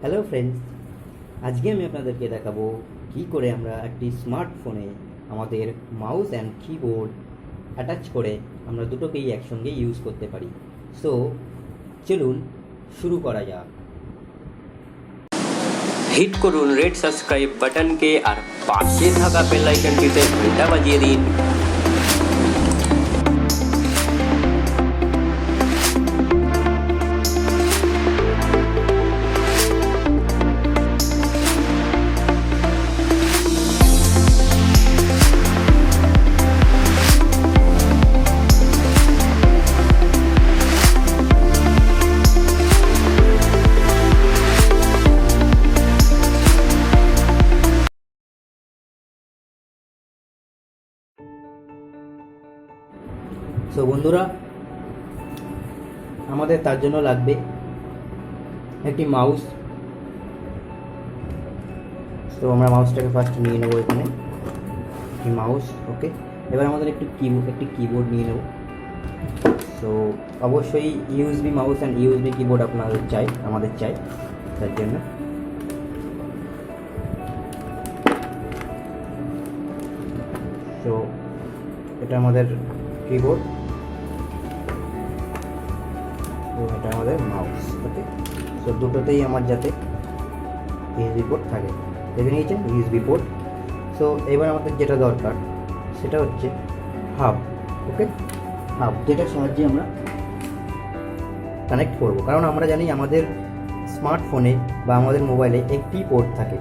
Hello friends, আজকে আমি আপনাদেরকে দেখাবো কী করে আমরা একটি স্মার্টফোনে আমাদের মাউস অ্যান্ড কিবোর্ড অ্যাটাচ করে আমরা দুটোকেই একসঙ্গে ইউজ করতে পারি। সো চলুন শুরু করা যাক। হিট করুন রেড সাবস্ক্রাইব বাটনকে আর পাশে থাকা বেল আইকনটিতে ঘন্টা বাজিয়ে দিন। সো বন্ধুরা, আমাদের তার জন্য লাগবে একটি মাউস। তো আমরা মাউসটাকে ফার্স্ট নিয়ে নেবো, এখানে একটি মাউস। ওকে, এবার আমাদের একটি কিবোর্ড নিয়ে নেব। সো অবশ্যই USB mouse and USB keyboard আমাদের চাই তার জন্য। সো এটা আমাদের কিবোর্ড, এটা আমাদের মাউস। ওকে, সো দুটোতেই আমার যাতে ইউএসবি পোর্ট থাকে, দেখে নিয়েছেন ইউএসবি পোর্ট। সো এবার আমাদের যেটা দরকার সেটা হচ্ছে হাব। ওকে, হাব, যেটার সাহায্যে আমরা কানেক্ট করব, কারণ আমরা জানি আমাদের স্মার্টফোনে বা আমাদের মোবাইলে একটি পোর্ট থাকে,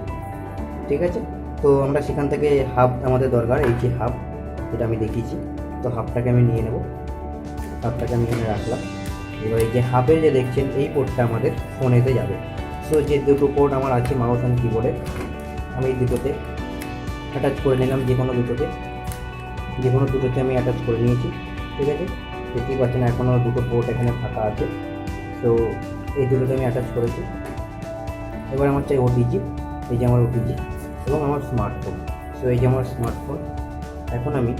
ঠিক আছে? তো আমরা সেখান থেকে হাব আমাদের দরকার। এই যে হাব, যেটা আমি দেখিয়েছি, তো হাবটাকে আমি নিয়ে নেব। হাবটাকে আমি এখানে রাখলাম। এবার এই যে হাবের যে দেখছেন, এই পোর্টটা আমাদের ফোনেতে যাবে। সো যে দুটো পোর্ট আমার আছে মাউস অ্যান্ড কিবোর্ডে, আমি এই দুটোতে অ্যাটাচ করে নিলাম। যে কোনো দুটোতে আমি অ্যাটাচ করে নিয়েছি, ঠিক আছে? দেখতেই পাচ্ছেন এখনও দুটো পোর্ট এখানে ফাঁকা আছে। তো এই দুটোতে আমি অ্যাটাচ করেছি। এবার আমার চাই ওটিজি, এই যে আমার ওটিজি এবং আমার স্মার্টফোন। সো এই যে আমার স্মার্টফোন, এখন আমি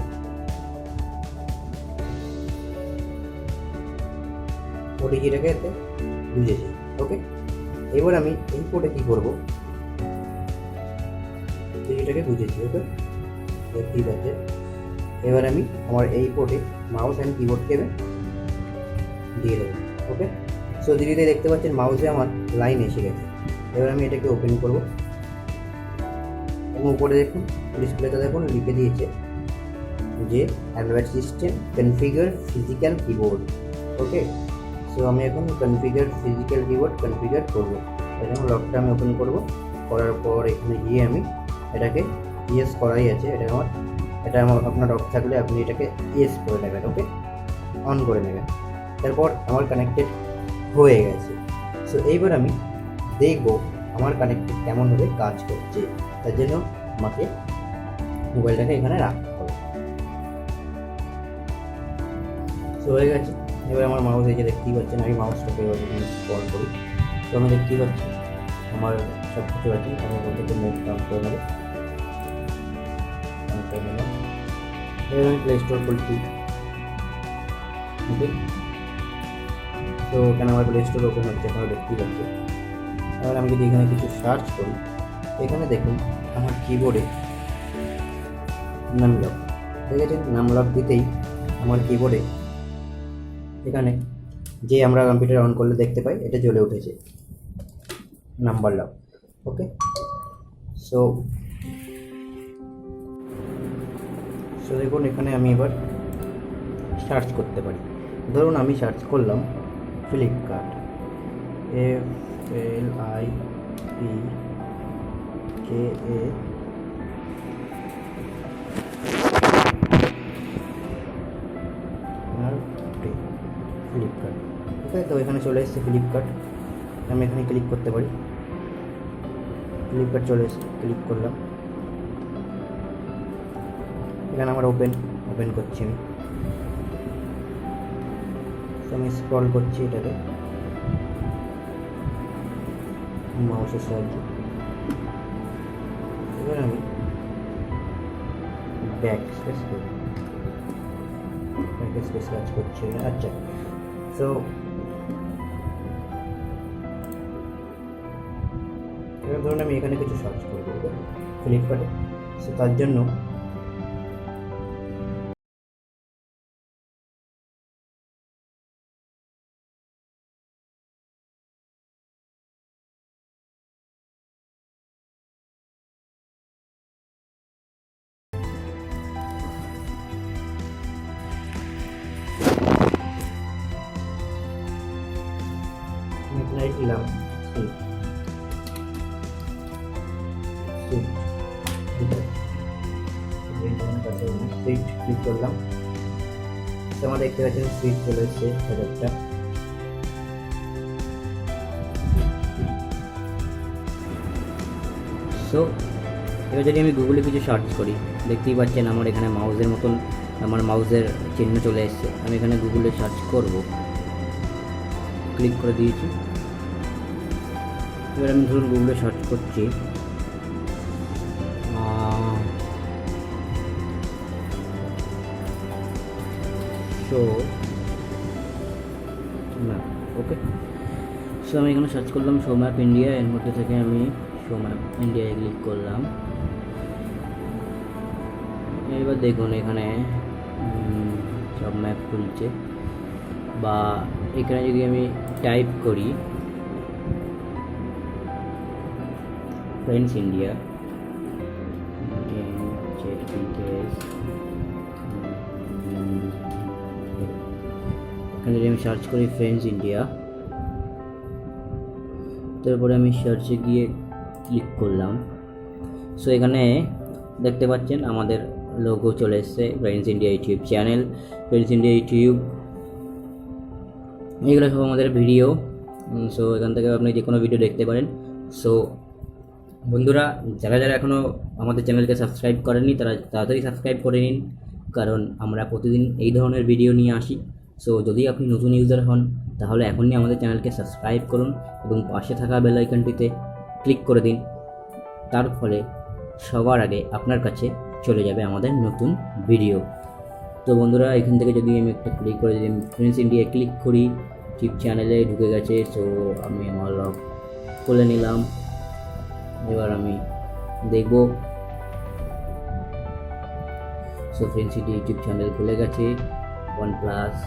ওটিজিটাকে এতে বুঝেছি। ওকে, এবার আমি এই পোর্টে কী করবো, ওটিজিটাকে বুঝেছি। ওকে, ঠিক আছে। এবার আমি আমার এই পোর্টে মাউস অ্যান্ড কিবোর্ডকে দিয়ে দেবো। ওকে, সো ধীরে দেখতে পাচ্ছেন মাউসে আমার লাইন এসে গেছে। এবার আমি এটাকে ওপেন করব এবং উপরে দেখুন ডিসপ্লেতে দেখুন লিখে দিয়েছে যে Android system configure physical keyboard. Okay, so আমি এখন কনফিগার ফিজিক্যাল কিবোর্ড কনফিগার করবো। এখন লকটা আমি ওপেন করব, করার পর এখানে গিয়ে আমি এটাকে ইয়েস করাই আছে। এটা আমার আপনার লক থাকলে আপনি এটাকে ইয়েস করে নেবেন। ওকে, অন করে নেবেন। তারপর আমার কানেক্টেড হয়ে গেছে। সো এইবার আমি দেখব আমার কানেক্টেড কেমনভাবে কাজ করছে। তার জন্য আমাকে মোবাইলটাকে এখানে রাখতে হবে। সো হয়ে গেছে। এবার আমার মাউস, এই যে দেখতেই পাচ্ছেন, আমি মাউসটাকে এবার এখানে স্ক্রল করি। তো আমি দেখতেই পাচ্ছি আমার সব কিছু আছে। আমি ওখান থেকে নেট কাউন্ট করে নেব। এবার আমি প্লে স্টোর খুলছি। ওকে, তো এখানে আমার প্লে স্টোর ওপেন হচ্ছে, আপনারা দেখতেই পাচ্ছেন। এবার আমি যদি এখানে কিছু সার্চ করি, এখানে দেখুন আমার কিবোর্ডে নামলক, ঠিক আছে? নামলক দিতেই আমার কিবোর্ডে এখানে যে আমরা কম্পিউটার অন করলে দেখতে পাই, এটা জ্বলে উঠেছে নাম্বার লক। ওকে, সো দেখুন এখানে আমি এবার সার্চ করতে পারি। ধরুন আমি সার্চ করলাম ফ্লিপকার্ট, FLIPKA, ফ্লিপকার্ট। ওকে, তো এখানে চলে এসেছে ফ্লিপকার্ট। আমি এখানে ক্লিক করতে পারি। ফ্লিপকার্ট চলে এসেছে, ক্লিক করলাম। এখানে আমার ওপেন করছি আমি। আমি স্ক্রল করছি এটাকে মাউসের সাহায্যে। এবার আমি ব্যাক স্পেস কাজ করছে। আচ্ছা, সো এবার ধরুন আমি এখানে কিছু সার্চ করবো ফ্লিপকার্টে, সো তার জন্য আমি এখানে দিলাম সুইচ ক্লিক করলাম, তো আমরা দেখতে পাচ্ছেন সুইচ চলে এসছে একটা। সো এবার যদি আমি গুগলে কিছু সার্চ করি, দেখতেই পাচ্ছেন আমার এখানে মাউসের মতন আমার মাউসের চিহ্ন চলে এসছে। আমি এখানে গুগলে সার্চ করব, ক্লিক করে দিয়েছি। এবার আমি ধরুন গুগলে সার্চ করছি শো ম্যাপ, ওকে। সো আমি এখানে সার্চ করলাম শো ম্যাপ ইন্ডিয়া, এর মধ্যে থেকে আমি শো ম্যাপ ইন্ডিয়ায় ক্লিক করলাম। এবার দেখুন এখানে সব ম্যাপ খুলছে, বা এখানে যদি আমি টাইপ করি ফ্রেন্ডস ইন্ডিয়া, এখানে যদি আমি সার্চ করি ফ্রেন্ডস ইন্ডিয়া, তারপরে আমি সার্চে গিয়ে ক্লিক করলাম। সো এখানে দেখতে পাচ্ছেন আমাদের লোগো চলে এসছে, friends India YouTube channel, friends India YouTube, এগুলো সব আমাদের ভিডিও। সো এখান থেকে আপনি যে কোনো ভিডিও দেখতে পারেন। সো বন্ধুরা, যারা যারা এখনও আমাদের চ্যানেলকে সাবস্ক্রাইব করেননি তারা তাড়াতাড়ি সাবস্ক্রাইব করে নিন, কারণ আমরা প্রতিদিন এই ধরনের ভিডিও নিয়ে আসি। সো যদি আপনি নতুন ইউজার হন তাহলে এখনই আমাদের চ্যানেলকে সাবস্ক্রাইব করুন এবং পাশে থাকা বেল আইকনটিতে ক্লিক করে দিন। তার ফলে সবার আগে আপনার কাছে চলে যাবে আমাদের নতুন ভিডিও। তো বন্ধুরা, এখান থেকে যদি আমি একটা ক্লিক করে যদি ফ্রেন্ডস ইন্ডিয়া ক্লিক করি, ইউটিউব চ্যানেলে ঢুকে গেছে। সো আমি আমার লগ খুলে নিলাম, এবার আমি দেখব। So friends India YouTube channel খুলে গেছে। OnePlus,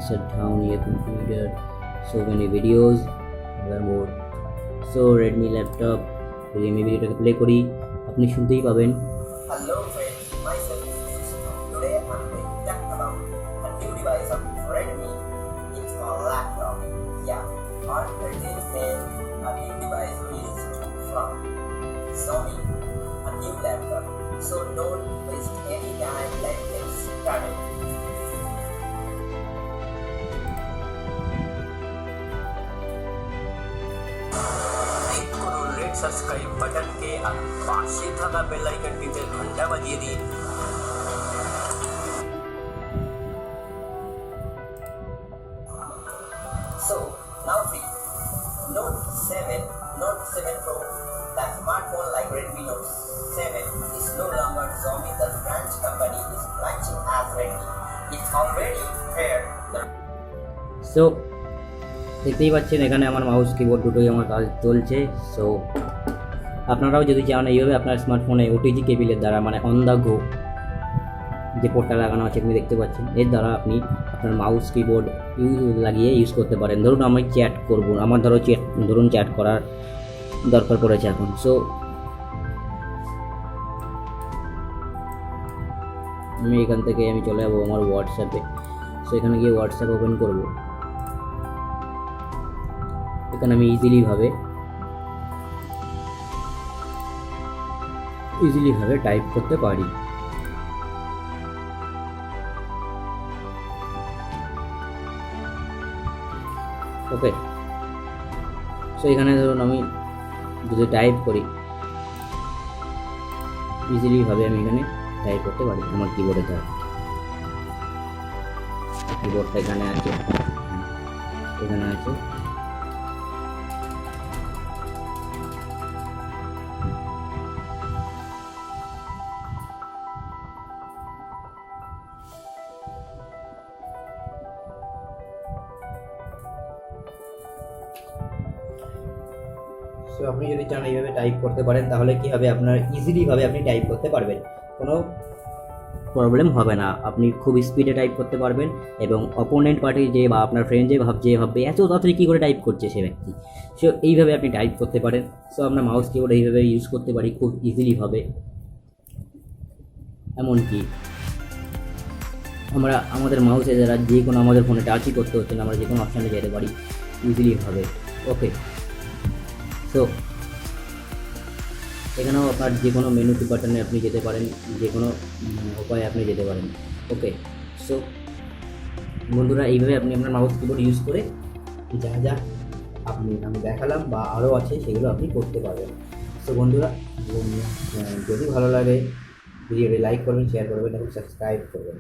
shut down your computer, so many videos, more. So Redmi laptop, যদি আমি ভিডিওটাকে প্লে করি আপনি শুনতেই পাবেন। Hello friends, myself is Sushma. Today I'm going to talk about a new device of Redmi. It's a laptop. Yeah, on Thursday, a new device released from Sony, a new laptop. So don't waste any time, let's get started. Click করুন red subscribe বাটনকে আর পাশে থাকা bell আইকনটিতে ঘন্টা বাজিয়ে দিন। So now see, Note 7, Note 7 Pro, that smartphone like Redmi Note 7 is no longer Xiaomi. The French company is launching as Redmi. It's already paired the so দেখতেই পাচ্ছেন এখানে আমার মাউস কিবোর্ড দুটোই আমার কাজ চলছে। সো আপনারাও যদি চান এইভাবে আপনার স্মার্টফোনে ওটিজি কেবিলের দ্বারা, মানে অন দ্য গো যে পোর্টটা লাগানো আছে আপনি দেখতে পাচ্ছেন, এর দ্বারা আপনি আপনার মাউস কিবোর্ড লাগিয়ে ইউজ করতে পারেন। ধরুন আমি চ্যাট করব, আমার ধরুন চ্যাট করার দরকার পড়েছে এখন। সো আমি এখান থেকে আমি চলে যাবো আমার হোয়াটসঅ্যাপে। সো এখানে গিয়ে হোয়াটসঅ্যাপ ওপেন করব। এখানে আমি ইজিলি ভাবে টাইপ করতে পারি। ওকে, সো এখানে ধরুন আমি যদি টাইপ করি ইজিলি ভাবে আমি এখানে টাইপ করতে পারি আমার কিবোর্ডে দ্বারা। কিবোর্ডটা এখানে আছে, এখানে আছে। সো আপনি যদি চান এইভাবে টাইপ করতে পারেন তাহলে কি হবে, আপনার ইজিলিভাবে আপনি টাইপ করতে পারবেন, কোনো প্রবলেম হবে না। আপনি খুব স্পিডে টাইপ করতে পারবেন এবং অপোনেন্ট পার্টি যে বা আপনার ফ্রেন্ড যে ভাববে এত তাড়াতাড়ি কী করে টাইপ করছে সে ব্যক্তি, সো এইভাবে আপনি টাইপ করতে পারেন। সো আমরা মাউস কিবোর্ড এইভাবে ইউজ করতে পারি খুব ইজিলিভাবে। এমনকি আমরা আমাদের মাউসে যারা যে কোনো আমাদের ফোনে টাচই করতে হচ্ছে না, আমরা যে কোনো অপশানে যেতে পারি ইজিলিভাবে। ওকে, সো এখানেও আপনার যে কোনো মেনু বাটনে আপনি যেতে পারেন, যে কোনো উপায়ে আপনি যেতে পারেন। ওকে, সো বন্ধুরা এইভাবে আপনি আপনার মাউস কিবোর্ড ইউজ করে যা যা আমি দেখালাম বা আরও আছে সেগুলো আপনি করতে পারবেন। সো বন্ধুরা যদি ভালো লাগে ভিডিওটি লাইক করবেন, শেয়ার করবেন এবং সাবস্ক্রাইব করবেন।